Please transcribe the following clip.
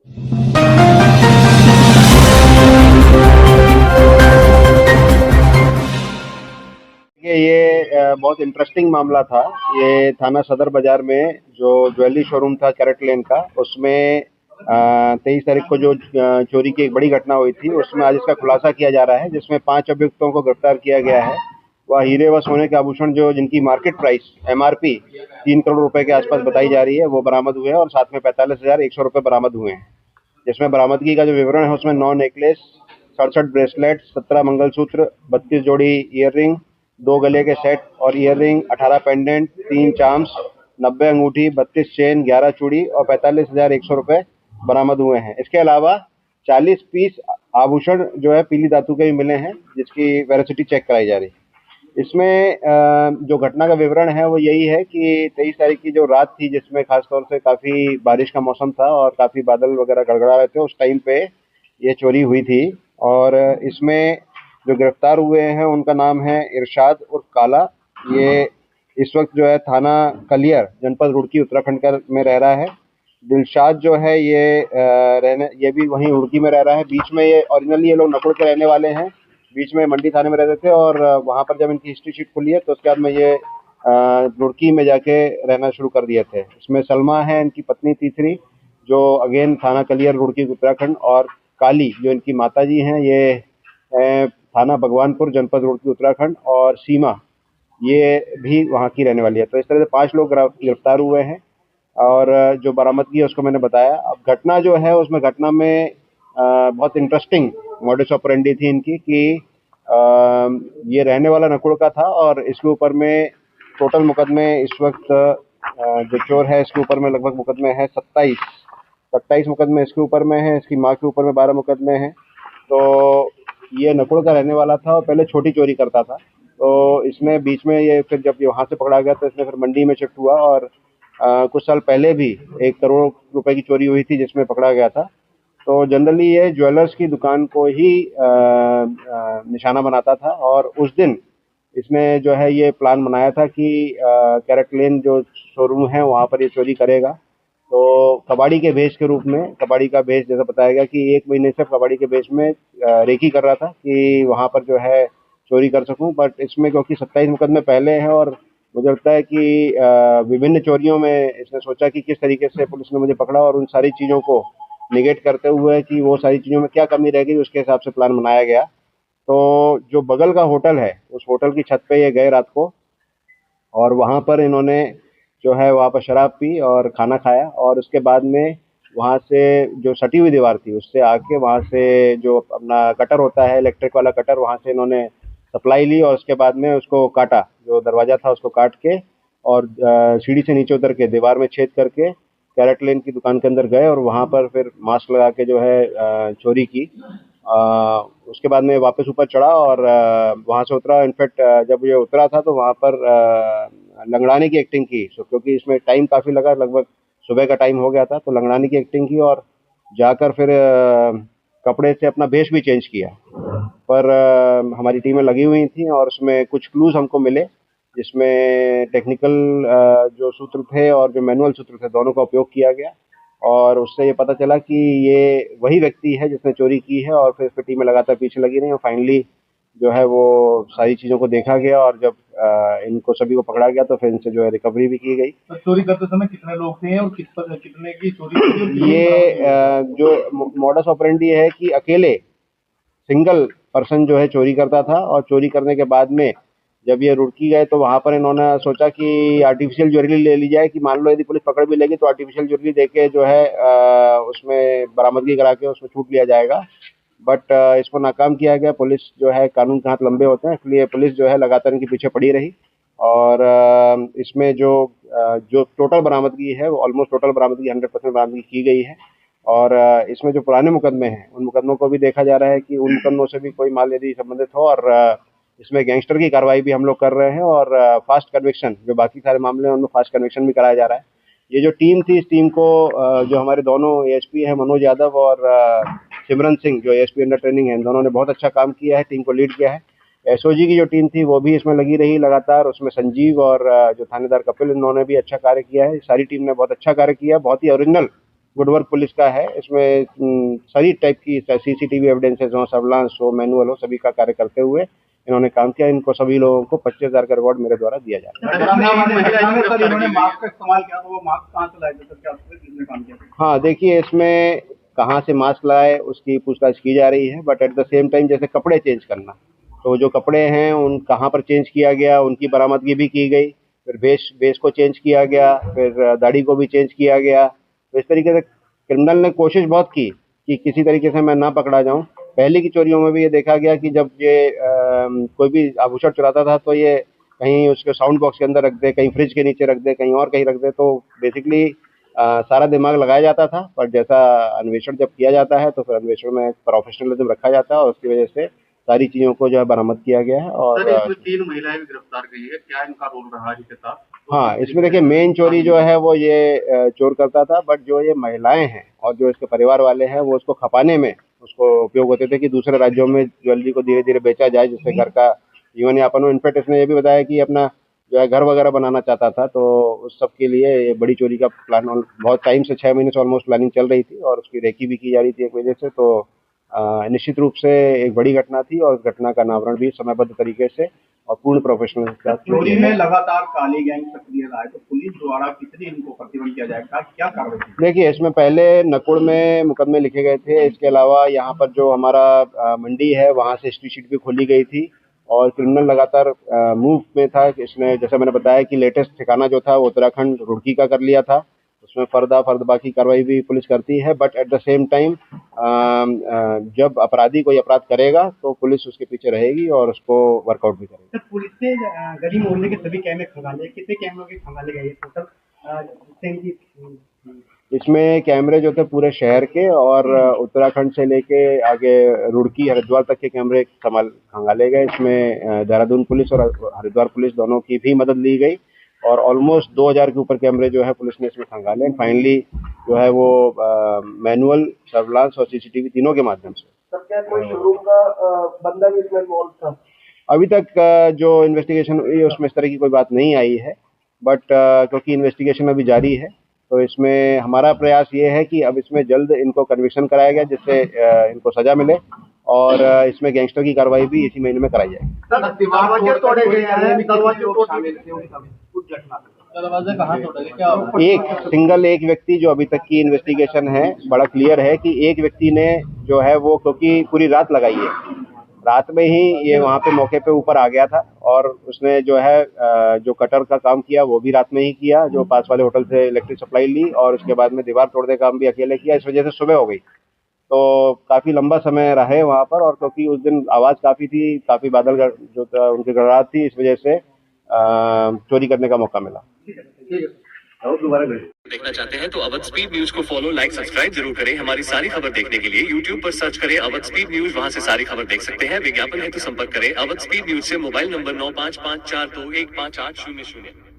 ये बहुत इंटरेस्टिंग मामला था। ये थाना सदर बाजार में जो ज्वेलरी शोरूम था कैरेट लेन का, उसमें 23 तारीख को जो चोरी की एक बड़ी घटना हुई थी, उसमें आज इसका खुलासा किया जा रहा है, जिसमें 5 अभियुक्तों को गिरफ्तार किया गया है। वह हीरे व सोने के आभूषण जो जिनकी मार्केट प्राइस MRP 3 करोड़ रुपए के आसपास बताई जा रही है, वो बरामद हुए हैं और साथ में 45,100 रुपए बरामद हुए हैं। जिसमें बरामदगी का जो विवरण है, उसमें 9 नेकलेस, 67 ब्रेसलेट, 17 मंगलसूत्र, 32 जोड़ी ईयररिंग, 2 गले के सेट और ईयररिंग, 18 पेंडेंट, 3 चार्म्स, 90 अंगूठी, 32 चेन, 11 चूड़ी और 45,100 रुपए बरामद हुए हैं। इसके अलावा 40 पीस आभूषण जो है पीली धातु के भी मिले हैं, जिसकी वेरोसिटी चेक कराई जा रही है। इसमें जो घटना का विवरण है वो यही है कि 23 तारीख की जो रात थी, जिसमें खास तौर से काफ़ी बारिश का मौसम था और काफ़ी बादल वगैरह गड़गड़ा रहे थे, उस टाइम पे ये चोरी हुई थी। और इसमें जो गिरफ्तार हुए हैं उनका नाम है इरशाद उर्फ काला। ये इस वक्त जो है थाना कलियर जनपद रुड़की उत्तराखंड का में रह रहा है। दिलशाद जो है ये भी वहीं रुड़की में रह रहा है। बीच में ये ओरिजिनली ये लोग नकुड़ के रहने वाले हैं, बीच में मंडी थाने में रहते थे और वहाँ पर जब इनकी हिस्ट्री शीट खुली है तो उसके बाद में ये रुड़की में जाके रहना शुरू कर दिए थे। इसमें सलमा है इनकी पत्नी तीसरी, जो अगेन थाना कलियर रुड़की उत्तराखंड, और काली जो इनकी माताजी हैं, ये थाना भगवानपुर जनपद रुड़की उत्तराखंड, और सीमा ये भी वहाँ की रहने वाली है। तो इस तरह से 5 लोग गिरफ्तार हुए हैं और जो बरामदगी है उसको मैंने बताया। अब घटना जो है उसमें घटना में बहुत इंटरेस्टिंग मॉडस ऑपरेंडी थी इनकी कि ये रहने वाला नकुड़ का था और इसके ऊपर में टोटल मुकदमे इस वक्त जो चोर है इसके ऊपर में लगभग मुकदमे हैं 27 मुकदमे इसके ऊपर में है। इसकी माँ के ऊपर में 12 मुकदमे हैं। तो ये नकुड़ का रहने वाला था और पहले छोटी चोरी करता था। तो इसने बीच में ये फिर जब ये वहाँ से पकड़ा गया तो इसने फिर मंडी में शिफ्ट हुआ और कुछ साल पहले भी 1 करोड़ रुपए की चोरी हुई थी जिसमें पकड़ा गया था। तो जनरली ये ज्वेलर्स की दुकान को ही निशाना बनाता था और उस दिन इसने जो है ये प्लान बनाया था कि कैरेट लेन जो शोरूम है वहाँ पर ये चोरी करेगा। तो कबाड़ी के भेष के रूप में, कबाड़ी का भेष जैसा बताया गया कि 1 महीने से कबाड़ी के भेष में रेकी कर रहा था कि वहाँ पर जो है चोरी कर सकूं। बट इसमें क्योंकि 27 मुकदमे पहले हैं और मुझे लगता है कि विभिन्न चोरियों में इसने सोचा कि किस तरीके से पुलिस ने मुझे पकड़ा और उन सारी चीज़ों को निगेट करते हुए कि वो सारी चीज़ों में क्या कमी रह गई, उसके हिसाब से प्लान बनाया गया। तो जो बगल का होटल है, उस होटल की छत पे ये गए रात को और वहाँ पर इन्होंने जो है वहाँ पर शराब पी और खाना खाया और उसके बाद में वहाँ से जो सटी हुई दीवार थी उससे आके वहाँ से जो अपना कटर होता है, इलेक्ट्रिक वाला कटर, वहाँ से इन्होंने सप्लाई ली और उसके बाद में उसको काटा, जो दरवाज़ा था उसको काट के और सीढ़ी से नीचे उतर के दीवार में छेद करके कैरेट लेन की दुकान के अंदर गए और वहाँ पर फिर मास्क लगा के जो है चोरी की। उसके बाद में वापस ऊपर चढ़ा और वहाँ से उतरा। इनफैक्ट जब ये उतरा था तो वहाँ पर लंगड़ाने की एक्टिंग की, क्योंकि इसमें टाइम काफ़ी लगा, लगभग सुबह का टाइम हो गया था। तो लंगड़ाने की एक्टिंग की और जाकर फिर कपड़े से अपना भेष भी चेंज किया। पर हमारी टीमें लगी हुई थी और उसमें कुछ क्लूज़ हमको मिले, जिसमें टेक्निकल जो सूत्र थे और जो मैनुअल सूत्र थे, दोनों का उपयोग किया गया और उससे ये पता चला कि ये वही व्यक्ति है जिसने चोरी की है। और फिर टीमें लगातार पीछे लगी रही और फाइनली जो है वो सारी चीज़ों को देखा गया और जब इनको सभी को पकड़ा गया तो फिर इनसे जो है रिकवरी भी की गई। तो चोरी करते समय कितने लोग थे और कितने की चोरी? ये जो मॉडस ऑपरेंडी है कि अकेले सिंगल पर्सन जो है चोरी करता था और चोरी करने के बाद में जब ये रुड़की गए तो वहाँ पर इन्होंने सोचा कि आर्टिफिशियल ज्वेलरी ले ली जाए, कि मान लो यदि पुलिस पकड़ भी लेगी तो आर्टिफिशियल ज्वेलरी देके जो है उसमें बरामदगी करा के उसमें छूट लिया जाएगा। बट इसको नाकाम किया गया। पुलिस जो है, कानून के हाथ लंबे होते हैं, इसलिए पुलिस जो है लगातार इनके पीछे पड़ी रही और इसमें जो टोटल बरामदगी है वो ऑलमोस्ट टोटल बरामदगी 100% बरामदगी की गई है। और इसमें जो पुराने मुकदमे हैं उन मुकदमों को भी देखा जा रहा है कि उन मुकदमों से भी कोई माल यदि संबंधित हो और इसमें गैंगस्टर की कार्रवाई भी हम लोग कर रहे हैं और फास्ट कन्विक्शन, जो बाकी सारे मामले हैं उनमें फास्ट कन्विक्शन भी कराया जा रहा है। ये जो टीम थी, इस टीम को जो हमारे दोनों एएसपी हैं मनोज यादव और सिमरन सिंह जो एएसपी अंडर ट्रेनिंग है, इन दोनों ने बहुत अच्छा काम किया है, टीम को लीड किया है। एसओजी की जो टीम थी वो भी इसमें लगी रही लगातार, उसमें संजीव और जो थानेदार कपिल, इन्होंने भी अच्छा कार्य किया है। सारी टीम ने बहुत अच्छा कार्य किया, बहुत ही ओरिजिनल गुड वर्क पुलिस का है। इसमें सारी टाइप की सीसीटीवी एविडेंसेस हो, सर्विलांस हो, मैनुअल हो, सभी का कार्य करते हुए इन्होंने काम किया। इनको सभी लोगों को 25,000 का रिवॉर्ड मेरे द्वारा दिया जाएगा। इन्होंने मास्क का इस्तेमाल किया, तो वो मास्क कहाँ से लाए थे सर? क्या किसने काम किया? हाँ, देखिए इसमें कहाँ से मास्क लाए उसकी पूछताछ की जा रही है, but at the same time जैसे कपड़े चेंज करना, तो जो कपड़े हैं उन कहाँ पर चेंज किया गया, उनकी बरामदगी भी की गई। फिर बेस को चेंज किया गया, फिर दाढ़ी को भी चेंज किया गया। तो इस तरीके से क्रिमिनल ने कोशिश बहुत की कि किसी तरीके से मैं ना पकड़ा जाऊं। पहले की चोरियों में भी ये देखा गया कि जब ये कोई भी आभूषण चुराता था तो ये कहीं उसके साउंड बॉक्स के अंदर रख दे, कहीं फ्रिज के नीचे रख दे, कहीं और कहीं रख दे। तो बेसिकली सारा दिमाग लगाया जाता था, पर जैसा अन्वेषण जब किया जाता है तो फिर अन्वेषण में प्रोफेशनलिज्म रखा जाता है और उसकी वजह से सारी चीजों को जो है बरामद किया गया है। और सर, इसमें 3 महिलाएं भी गिरफ्तार की है, क्या इनका रोल रहा है इसके साथ? हाँ, इसमें देखिए मेन चोरी जो है वो ये चोर करता था, बट जो ये महिलाएं हैं और जो इसके परिवार वाले हैं वो उसको खपाने में उसको उपयोग होते थे कि दूसरे राज्यों में ज्वेलरी को धीरे धीरे बेचा जाए, जिससे घर का जीवन यापन हो। इनफैक्ट इसने ये भी बताया कि अपना जो है घर वगैरह बनाना चाहता था, तो उस सब के लिए ये बड़ी चोरी का प्लान बहुत टाइम से 6 महीने से ऑलमोस्ट प्लानिंग चल रही थी और उसकी रेकी भी की जा रही थी एक वजह से। तो निश्चित रूप से एक बड़ी घटना थी और घटना का अनावरण भी समयबद्ध तरीके से और पूर्ण प्रोफेशनल के साथ। चोरी में लगातार काली गैंग सक्रिय रहा है, तो पुलिस द्वारा कितनी इनको प्रतिबंध किया जाएगा, क्या कार्रवाई? देखिए इसमें पहले नकुड़ में मुकदमे लिखे गए थे। इसके अलावा यहाँ पर जो हमारा मंडी है वहाँ से हिस्ट्री शीट भी खोली गई थी और क्रिमिनल लगातार मूव में था। इसने जैसे मैंने बताया कि लेटेस्ट ठिकाना जो था वो उत्तराखंड रुड़की का कर लिया था। उसमें फर्द की कार्रवाई भी पुलिस करती है, but at the same time जब अपराधी कोई अपराध करेगा तो पुलिस उसके पीछे रहेगी और उसको वर्कआउट भी करेगी। सर, पुलिस ने गली मोहल्ले के सभी कैमरे खंगाले, कितने कैमरों के खंगाले गए टोटल? इसमें कैमरे जो थे पूरे शहर के और उत्तराखंड से लेके आगे रुड़की हरिद्वार तक के कैमरे खंगाले गए। इसमें देहरादून पुलिस और हरिद्वार पुलिस दोनों की भी मदद ली गई और ऑलमोस्ट 2000 के ऊपर कैमरे जो है पुलिस ने इसमें खंगाले। फाइनली जो है वो मैनुअल, सर्विलांस और सीसीटीवी तीनों के माध्यम से। सर, क्या कोई शोरूम का बंदा भी इसमें इन्वॉल्व था? अभी तक जो इन्वेस्टिगेशन हुई है उसमें इस तरह की कोई बात नहीं आई है, बट क्योंकि इन्वेस्टिगेशन अभी जारी है तो इसमें हमारा प्रयास ये है कि अब इसमें जल्द इनको कन्विक्शन कराया गया जिससे इनको सजा मिले और इसमें गैंगस्टर की कार्रवाई भी इसी महीने में कराई जाएगी। दरवाजे कहाँ तोड़े गए, क्या? एक व्यक्ति जो अभी तक की इन्वेस्टिगेशन है बड़ा क्लियर है कि एक व्यक्ति ने जो है वो, क्योंकि पूरी रात लगाई है, रात में ही ये वहाँ पे मौके पे ऊपर आ गया था और उसने जो है जो कटर का काम किया वो भी रात में ही किया, जो पास वाले होटल से इलेक्ट्रिक सप्लाई ली और उसके बाद में दीवार तोड़ने का काम भी अकेले किया। इस वजह से सुबह हो गई, तो काफी लंबा समय रहे वहाँ पर और क्योंकि उस दिन आवाज काफी थी, काफी बादल जो था उनकी गड़गड़ाहट थी, इस वजह से चोरी करने का मौका मिला। देखना चाहते हैं तो अवध स्पीड न्यूज को फॉलो, लाइक, सब्सक्राइब जरूर करें। हमारी सारी खबर देखने के लिए YouTube पर सर्च करें अवध स्पीड न्यूज, वहां से सारी खबर देख सकते हैं। विज्ञापन है तो संपर्क करें अवध स्पीड न्यूज से। Mobile number 9554215800।